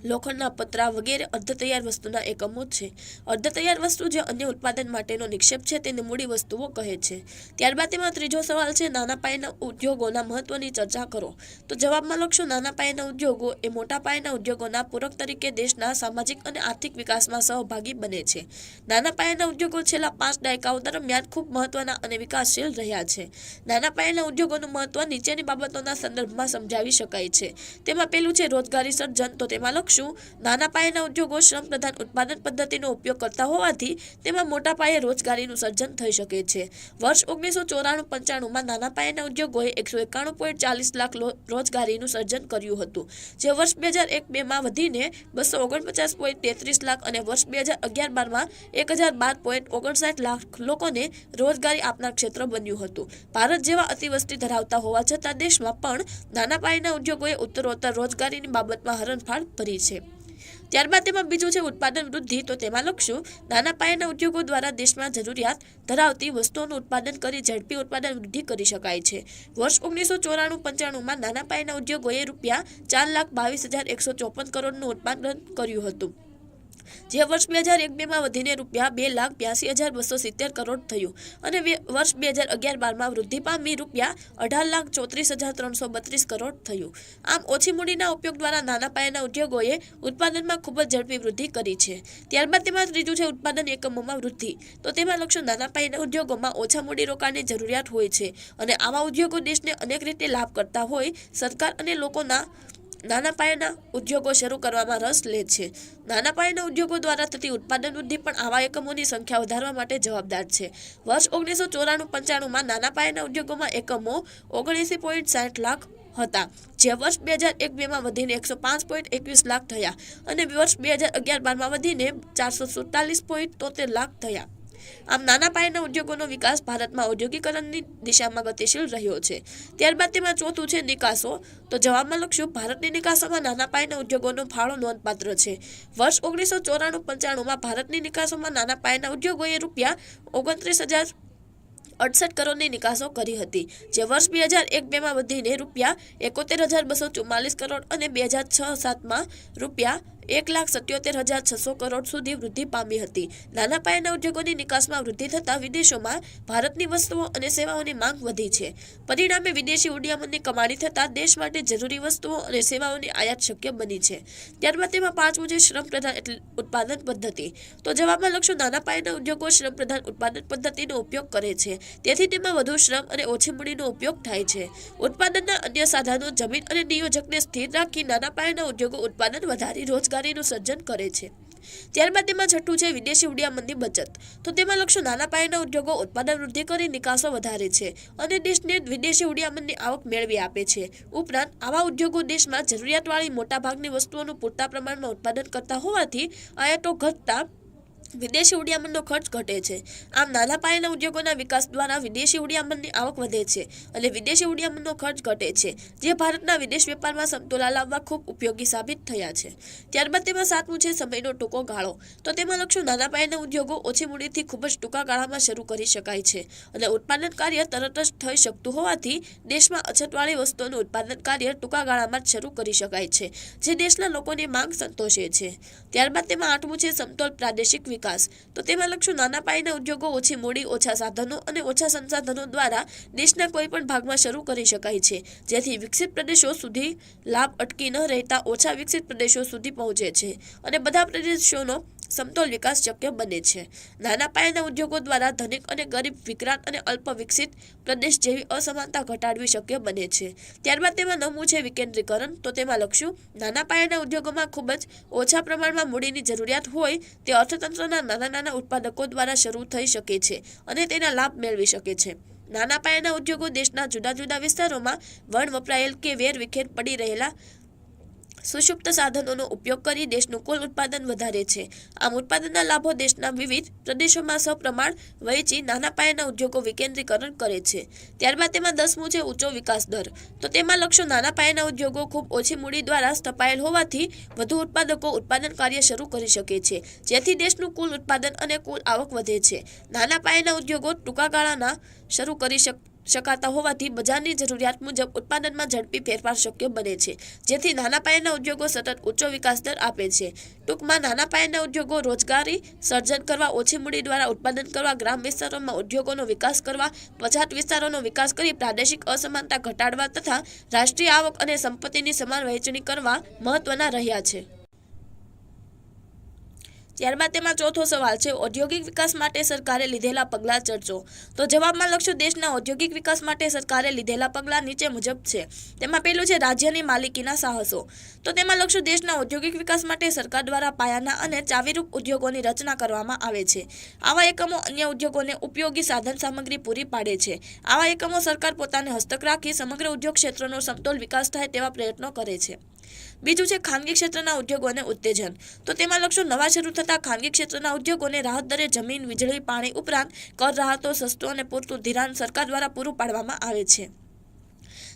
લોખંડના પતરા વગેરે અર્ધ તૈયાર વસ્તુના એકમો છે. અર્ધ તૈયાર વસ્તુ જે અન્ય ઉત્પાદન માટેનો નિક્ષેપ છે તેને મૂડી વસ્તુઓ કહે છે. ત્યારબાદ તેમાં ત્રીજો સવાલ છે નાના પાયાના ઉદ્યોગોના મહત્વની ચર્ચા કરો. તો જવાબમાં લખશું નાના પાયાના ઉદ્યોગો એ મોટા પાયાના ઉદ્યોગોના પૂરક તરીકે દેશના સામાજિક અને આર્થિક વિકાસમાં સહભાગી બને છે. નાના પાયાના ઉદ્યોગો છેલ્લા 5 દાયકાઓ દરમિયાન ખૂબ મહત્વના અને વિકાસશીલ રહ્યા છે. નાના પાયાના ઉદ્યોગોનું મહત્વ નીચેની બાબતોના સંદર્ભમાં સમજાવી શકાય છે. તેમાં પહેલું છે રોજગારી સર્જન. તો તેમાં લખશું નાના પાયાના ઉદ્યોગો શ્રમ પ્રધાન ઉત્પાદન પદ્ધતિનો ઉપયોગ કરતા હોવાથી તેમાં મોટા પાયે રોજગારીનું સર્જન થઈ શકે છે. વર્ષ 1994-95માં નાના પાયાના ઉદ્યોગોએ 191.40 લાખ રોજગારીનું સર્જન કર્યું હતું, જે વર્ષ 2001-2માં વધીને 249.33 લાખ અને વર્ષ 2011-12માં 1012.59 લાખ લોકોને રોજગારી આપનાર ક્ષેત્ર બન્યું હતું. ભારત જેવા અતિવસ્તી ધરાવતા હોવા છતાં દેશમાં પણ નાના પાયાના ઉદ્યોગોએ ઉત્તરોત્તર રોજગારીની બાબતમાં હરણફાળ ભરી છે. ત્યારબાદ તેમાં બીજું છે ઉત્પાદન વૃદ્ધિ. તો તેમાં લખશું નાના પાયાના ઉદ્યોગો દ્વારા દેશમાં જરૂરિયાત ધરાવતી વસ્તુઓનું ઉત્પાદન કરી ઝડપી ઉત્પાદન વૃદ્ધિ કરી શકાય છે. વર્ષ 1994-95માં નાના પાયાના ઉદ્યોગોએ ₹4,22,154 કરોડનું ઉત્પાદન કર્યું હતું, જે વર્ષ 2001-2માં વધીને ₹2,82,270 કરોડ થયું અને વર્ષ 2011-12માં વૃદ્ધિ પામી ₹18,34,332 કરોડ થયું. આમ ઓછી મૂડીના ઉપયોગ દ્વારા નાના પાયાના ઉદ્યોગોએ ઉત્પાદનમાં ખૂબ જ ઝડપી વૃદ્ધિ કરી છે. ત્યારબાદ તેમાં ત્રીજું છે ઉત્પાદન એકમોમાં વૃદ્ધિ. તો તેમાં લખશું નાના પાયાના ઉદ્યોગોમાં ઓછા મૂડીરોકાણની જરૂરિયાત હોય છે અને આવા ઉદ્યોગો દેશને અનેક રીતે લાભ કરતા હોય. સરકાર અને લોકોના નાના પાયાના ઉદ્યોગો શરૂ કરવામાં રસ લે છે. નાના પાયાના ઉદ્યોગો દ્વારા થતી ઉત્પાદન વૃદ્ધિ પણ આવા એકમોની સંખ્યા વધારવા માટે જવાબદાર છે. વર્ષ 1994-95માં નાના પાયાના ઉદ્યોગોમાં એકમો 79.60 લાખ હતા, જે વર્ષ 2001-2માં વધીને 105.21 લાખ થયા અને વર્ષ 2011-12માં વધીને 447.73 લાખ થયા. આમ નાના પાયાના ઉદ્યોગોનો વિકાસ ભારતમાં ઔદ્યોગિકરણની દિશામાં ગતિશીલ રહ્યો છે. ત્યારબાદ તેમાં ચોથું છે નિકાસો. તો જવાબમાં લખશું ભારતની નિકાસોમાં નાના પાયાના ઉદ્યોગોનો ફાળો નોંધપાત્ર છે. વર્ષ 1994-95માં ભારતની નિકાસોમાં નાના પાયાના ઉદ્યોગોએ ₹29,068 કરોડની નિકાસો કરી હતી, જે વર્ષ 2001-2માં વધીને ₹71,244 કરોડ અને 2006-07માં ₹1,77,600 કરોડ સુધી વૃદ્ધિ પામી હતી. નાના પાયાના ઉદ્યોગોની નિકાસમાં વૃદ્ધિ થતાં વિદેશોમાં ભારતની વસ્તુઓ અને સેવાઓની માંગ વધી છે. પરિણામે વિદેશી હુંડિયામણની કમાણી થતાં દેશ માટે જરૂરી વસ્તુઓ અને સેવાઓની આયાત શક્ય બની છે. ત્યારબાદ તેમાં પાંચમું છે શ્રમ પ્રધાન ઉત્પાદન પદ્ધતિ. તો જવાબમાં લખશું નાના પાયાના ઉદ્યોગો શ્રમ પ્રધાન ઉત્પાદન પદ્ધતિનો ઉપયોગ કરે છે, તેથી તેમાં વધુ શ્રમ અને ઓછી મૂડીનો ઉપયોગ થાય છે. ઉત્પાદનના અન્ય સાધનો, જમીન અને નિયોજકને સ્થિર રાખી નાના પાયાના ઉદ્યોગો ઉત્પાદન વધારી રોજગારીનું સર્જન કરે છે. ત્યારબાદ તેમાં છઠ્ઠું છે વિદેશી હુંડિયામણની બચત. તો તેમાં લખશું નાના પાયાના ઉદ્યોગો ઉત્પાદન વૃદ્ધિ કરી નિકાસો વધારે છે અને દેશને વિદેશી હુંડિયામણની આવક મેળવી આપે છે. ઉપરાંત આવા ઉદ્યોગો દેશમાં જરૂરિયાતવાળી મોટાભાગની વસ્તુઓનું પૂરતા પ્રમાણમાં ઉત્પાદન કરતા હોવાથી આયાતો ઘટતા વિદેશી હુંડિયામણનો ખર્ચ ઘટે છે. આમ નાના પાયાના ઉદ્યોગોના વિકાસ દ્વારા વિદેશી હુંડિયામણની આવક વધે છે અને વિદેશી હુંડિયામણનો ખર્ચ ઘટે છે, જે ભારતના વિદેશ વેપારમાં સમતોલ લાવવા ખૂબ ઉપયોગી સાબિત થયા છે. ત્યારબાદ તેમાં સાતમું છે સમયનો ટૂંકો ગાળો. તો તેમાં લખશું નાના પાયાના ઉદ્યોગો ઓછી મૂડીથી ખૂબ જ ટૂંકા ગાળામાં શરૂ કરી શકાય છે અને ઉત્પાદન કાર્ય તરત જ થઈ શકતું હોવાથી દેશમાં અછતવાળી વસ્તુઓનું ઉત્પાદન કાર્ય ટૂંકા ગાળામાં જ શરૂ કરી શકાય છે, જે દેશના લોકોની માંગ સંતોષે છે. ત્યારબાદ તેમાં આઠમું છે સમતોલ પ્રાદેશિક વિકાસ. તો તેમાં લખશું નાના પાયાના ઉદ્યોગો ઓછી મૂડી, ઓછા સાધનો અને ઓછા સંસાધનો દ્વારા દેશના કોઈ પણ ભાગમાં શરૂ કરી શકાય છે, જેથી વિકસિત પ્રદેશો સુધી લાભ અટકી ન રહેતા ઓછા વિકસિત પ્રદેશો સુધી પહોંચે છે અને બધા પ્રદેશોનો સમતોલ વિકાસ શક્ય બને છે. નાના પાયાના ઉદ્યોગો દ્વારા ધનિક અને ગરીબ, વિકરાંત અને અલ્પ વિકસિત પ્રદેશ જેવી અસમાનતા ઘટાડવી શક્ય બને છે. ત્યારબાદ તેમાં નવમું છે વિકેન્દ્રીકરણ. તો તેમાં લખશું નાના પાયાના ઉદ્યોગોમાં ખૂબ જ ઓછા પ્રમાણમાં મૂડીની જરૂરિયાત હોય તે અર્થતંત્રના નાના ઉત્પાદકો દ્વારા શરૂ થઈ શકે છે અને તેના લાભ મેળવી શકે છે. નાના પાયાના ઉદ્યોગો દેશના જુદા જુદા વિસ્તારોમાં વણ વપરાયેલ કે વેર વિખેર પડી રહેલા સુષુપ્ત સાધનોનો ઉપયોગ કરી દેશનું કુલ ઉત્પાદન વધારે છે. આમ ઉત્પાદનના લાભો દેશના વિવિધ પ્રદેશોમાં સપ્રમાણ વહેંચી નાના પાયાના ઉદ્યોગો વિકેન્દ્રીકરણ કરે છે. ત્યારબાદ તેમાં 10મું છે ઊંચો વિકાસ દર. તો તેમાં લક્ષ્યો નાના પાયાના ઉદ્યોગો ખૂબ ઓછી મૂડી દ્વારા સ્થપાયેલ હોવાથી વધુ ઉત્પાદકો ઉત્પાદન કાર્ય શરૂ કરી શકે છે, જેથી દેશનું કુલ ઉત્પાદન અને કુલ આવક વધે છે. નાના પાયાના ઉદ્યોગો ટૂંકા ગાળાના શરૂ કરી શકાતા હોવાથી બજારની જરૂરિયાત મુજબ ઉત્પાદનમાં ઝડપી ફેરફાર શક્ય બને છે, જેથી નાના પાયાના ઉદ્યોગો સતત ઊંચો વિકાસ દર આપે છે. ટૂંકમાં નાના પાયાના ઉદ્યોગો રોજગારી સર્જન કરવા, ઓછી મૂડી દ્વારા ઉત્પાદન કરવા, ગ્રામ વિસ્તારોમાં ઉદ્યોગોનો વિકાસ કરવા, પછાત વિસ્તારોનો વિકાસ કરી પ્રાદેશિક અસમાનતા ઘટાડવા તથા રાષ્ટ્રીય આવક અને સંપત્તિની સમાન વહેંચણી કરવા મહત્વના રહ્યા છે. ત્યારબાદ તેમાં ચોથો સવાલ છે ઔદ્યોગિક વિકાસ માટે સરકારે લીધેલા પગલાં ચર્ચો. તો જવાબમાં લખશો દેશના ઔદ્યોગિક વિકાસ માટે સરકારે લીધેલા પગલાં નીચે મુજબ છે. તેમાં પહેલું છે રાજ્યની માલિકીના સાહસો. તો તેમાં લખશો દેશના ઔદ્યોગિક વિકાસ માટે સરકાર દ્વારા પાયાના અને ચાવીરૂપ ઉદ્યોગોની રચના કરવામાં આવે છે. આવા એકમો અન્ય ઉદ્યોગોને ઉપયોગી સાધન સામગ્રી પૂરી પાડે છે. આવા એકમો સરકાર પોતાને હસ્તક રાખી સમગ્ર ઉદ્યોગ ક્ષેત્રનો સમતોલ વિકાસ થાય તેવા પ્રયત્નો કરે છે. બીજું છે ખાનગી ક્ષેત્રના ઉદ્યોગોને ઉત્તેજન. તો તેમાં લખશો નવા શરૂ થતા ખાનગી ક્ષેત્રના ઉદ્યોગોને રાહત દરે જમીન, વીજળી, પાણી ઉપરાંત કર રાહતો, સસ્તું અને પૂરતું ધિરાણ સરકાર દ્વારા પૂરું પાડવામાં આવે છે,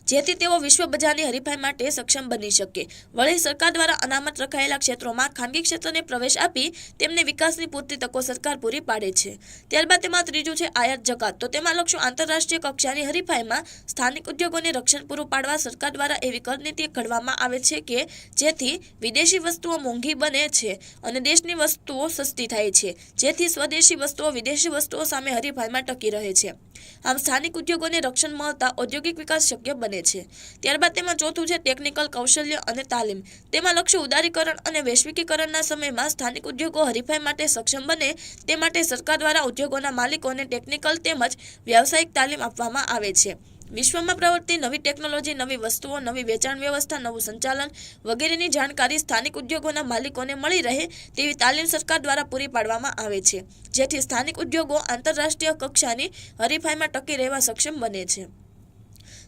જેથી તેઓ વિશ્વ બજારની હરીફાઈ માટે સક્ષમ બની શકે. વળી સરકાર દ્વારા અનામત રખાયેલા ક્ષેત્રોમાં ખાનગી ક્ષેત્રને પ્રવેશ આપી તેમને વિકાસની પૂરતી તકો સરકાર પૂરી પાડે છે. ત્યારબાદ તેમાં ત્રીજું છે આયાત જકાત. તો તેમાં લખશો આંતરરાષ્ટ્રીય કક્ષાની હરીફાઈમાં સ્થાનિક ઉદ્યોગોને રક્ષણ પૂરું પાડવા સરકાર દ્વારા એવી કર નીતિ ઘડવામાં આવે છે કે જેથી વિદેશી વસ્તુઓ મોંઘી બને છે અને દેશની વસ્તુઓ સસ્તી થાય છે, જેથી સ્વદેશી વસ્તુઓ વિદેશી વસ્તુઓ સામે હરીફાઈમાં ટકી રહે છે. આમ સ્થાનિક ઉદ્યોગોને રક્ષણ મળતા ઔદ્યોગિક વિકાસ શક્ય બને છે. ત્યારબાદ તેમાં ચોથું છે ટેકનિકલ કૌશલ્ય અને તાલીમ. તેમાં લક્ષ્ય ઉદારીકરણ અને વૈશ્વિકીકરણના સમયમાં સ્થાનિક ઉદ્યોગો હરીફાઈ માટે સક્ષમ બને તે માટે સરકાર દ્વારા ઉદ્યોગોના માલિકોને ટેકનિકલ તેમજ વ્યાવસાયિક તાલીમ આપવામાં આવે છે. વિશ્વમાં પ્રવર્તી નવી ટેકનોલોજી, નવી વસ્તુઓ, નવી વેચાણ વ્યવસ્થા, નવું સંચાલન વગેરેની જાણકારી સ્થાનિક ઉદ્યોગોના માલિકોને મળી રહે તેવી તાલીમ સરકાર દ્વારા પૂરી પાડવામાં આવે છે, જેથી સ્થાનિક ઉદ્યોગો આંતરરાષ્ટ્રીય કક્ષાની હરીફાઈમાં ટકી રહેવા સક્ષમ બને છે.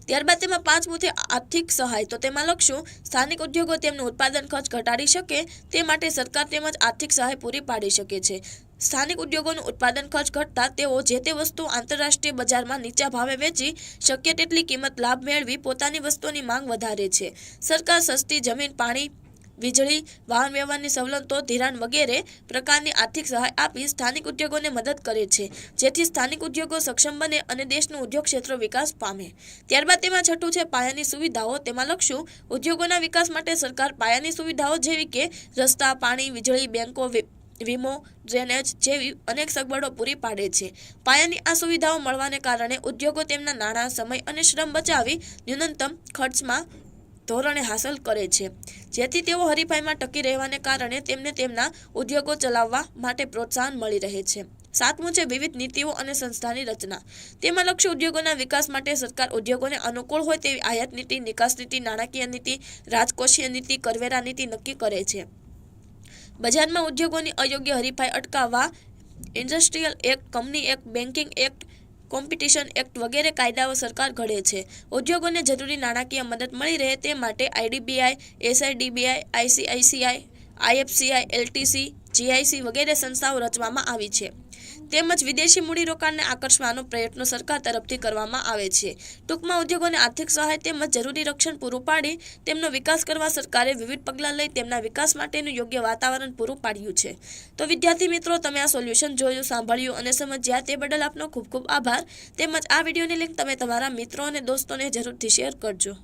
ત્યારબાદ તેમાં પાંચમું છે આર્થિક સહાય. તો તેમાં લખશું સ્થાનિક ઉદ્યોગો તેમનું ઉત્પાદન ખર્ચ ઘટાડી શકે તે માટે સરકાર તેમજ આર્થિક સહાય પૂરી પાડી શકે છે. સ્થાનિક ઉદ્યોગોનું ઉત્પાદન ખર્ચ ઘટતા તેઓ જે તે વસ્તુ આંતરરાષ્ટ્રીય બજારમાં નીચા ભાવે વેચી શક્ય તેટલી કિંમત લાભ મેળવી પોતાની વસ્તુઓની માંગ વધારે છે. સરકાર સસ્તી જમીન, પાણી, વીજળી, વાહન વ્યવહારની સવલતો, ધિરાણ વગેરે પ્રકારની આર્થિક સહાય આપી સ્થાનિક ઉદ્યોગોને મદદ કરે છે, જેથી સ્થાનિક ઉદ્યોગો સક્ષમ બને અને દેશનું ઉદ્યોગ ક્ષેત્ર વિકાસ પામે. ત્યારબાદ તેમાં છઠ્ઠું છે પાયાની સુવિધાઓ. તેમાં લખશું ઉદ્યોગોના વિકાસ માટે સરકાર પાયાની સુવિધાઓ જેવી કે રસ્તા, પાણી, વીજળી, બેંકો, વીમો, ડ્રેનેજ જેવી અનેક સગવડો પૂરી પાડે છે. પાયાની આ સુવિધાઓ મળવાને કારણે ઉદ્યોગો તેમના નાણાં, સમય અને શ્રમ બચાવી ન્યૂનતમ ખર્ચમાં ધોરણે હાંસલ કરે છે, જેથી તેઓ હરીફાઈમાં ટકી રહેવાને કારણે તેમને તેમના ઉદ્યોગો ચલાવવા માટે પ્રોત્સાહન મળી રહે છે. સાતમું છે વિવિધ નીતિઓ અને સંસ્થાની રચના. તેમાં લક્ષ્ય ઉદ્યોગોના વિકાસ માટે સરકાર ઉદ્યોગોને અનુકૂળ હોય તેવી આયાત નીતિ, નિકાસ નીતિ, નાણાકીય નીતિ, રાજકોષીય નીતિ, કરવેરા નીતિ નક્કી કરે છે. બજારમાં ઉદ્યોગોની અયોગ્ય હરીફાઈ અટકાવવા industrial act, company act, banking act, competition act વગેરે કાયદાઓ સરકાર ઘડે છે. ઉદ્યોગોને જરૂરી નાણાકીય મદદ મળી રહે તે માટે આઈડીબીઆઈ, એસઆઈડીબીઆઈ, આઈસીઆઈસીઆઈ, આઈએફસીઆઈ, એલટીસી, જીઆઈસી વગેરે સંસ્થાઓ રચવામાં આવી છે. તેમજ વિદેશી મૂડીરોકાણને આકર્ષવાનો પ્રયત્નો સરકાર તરફથી કરવામાં આવે છે. ટૂંકમાં ઉદ્યોગોને આર્થિક સહાય તેમજ જરૂરી રક્ષણ પૂરું પાડી તેમનો વિકાસ કરવા સરકારે વિવિધ પગલાં લઈ તેમના વિકાસ માટેનું યોગ્ય વાતાવરણ પૂરું પાડ્યું છે. તો વિદ્યાર્થી મિત્રો, તમે આ સોલ્યુશન જોયું, સાંભળ્યું અને સમજ્યા તે બદલ આપનો ખૂબ ખૂબ આભાર. તેમજ આ વિડીયોની લિંક તમે તમારા મિત્રો અને દોસ્તોને જરૂરથી શેર કરજો.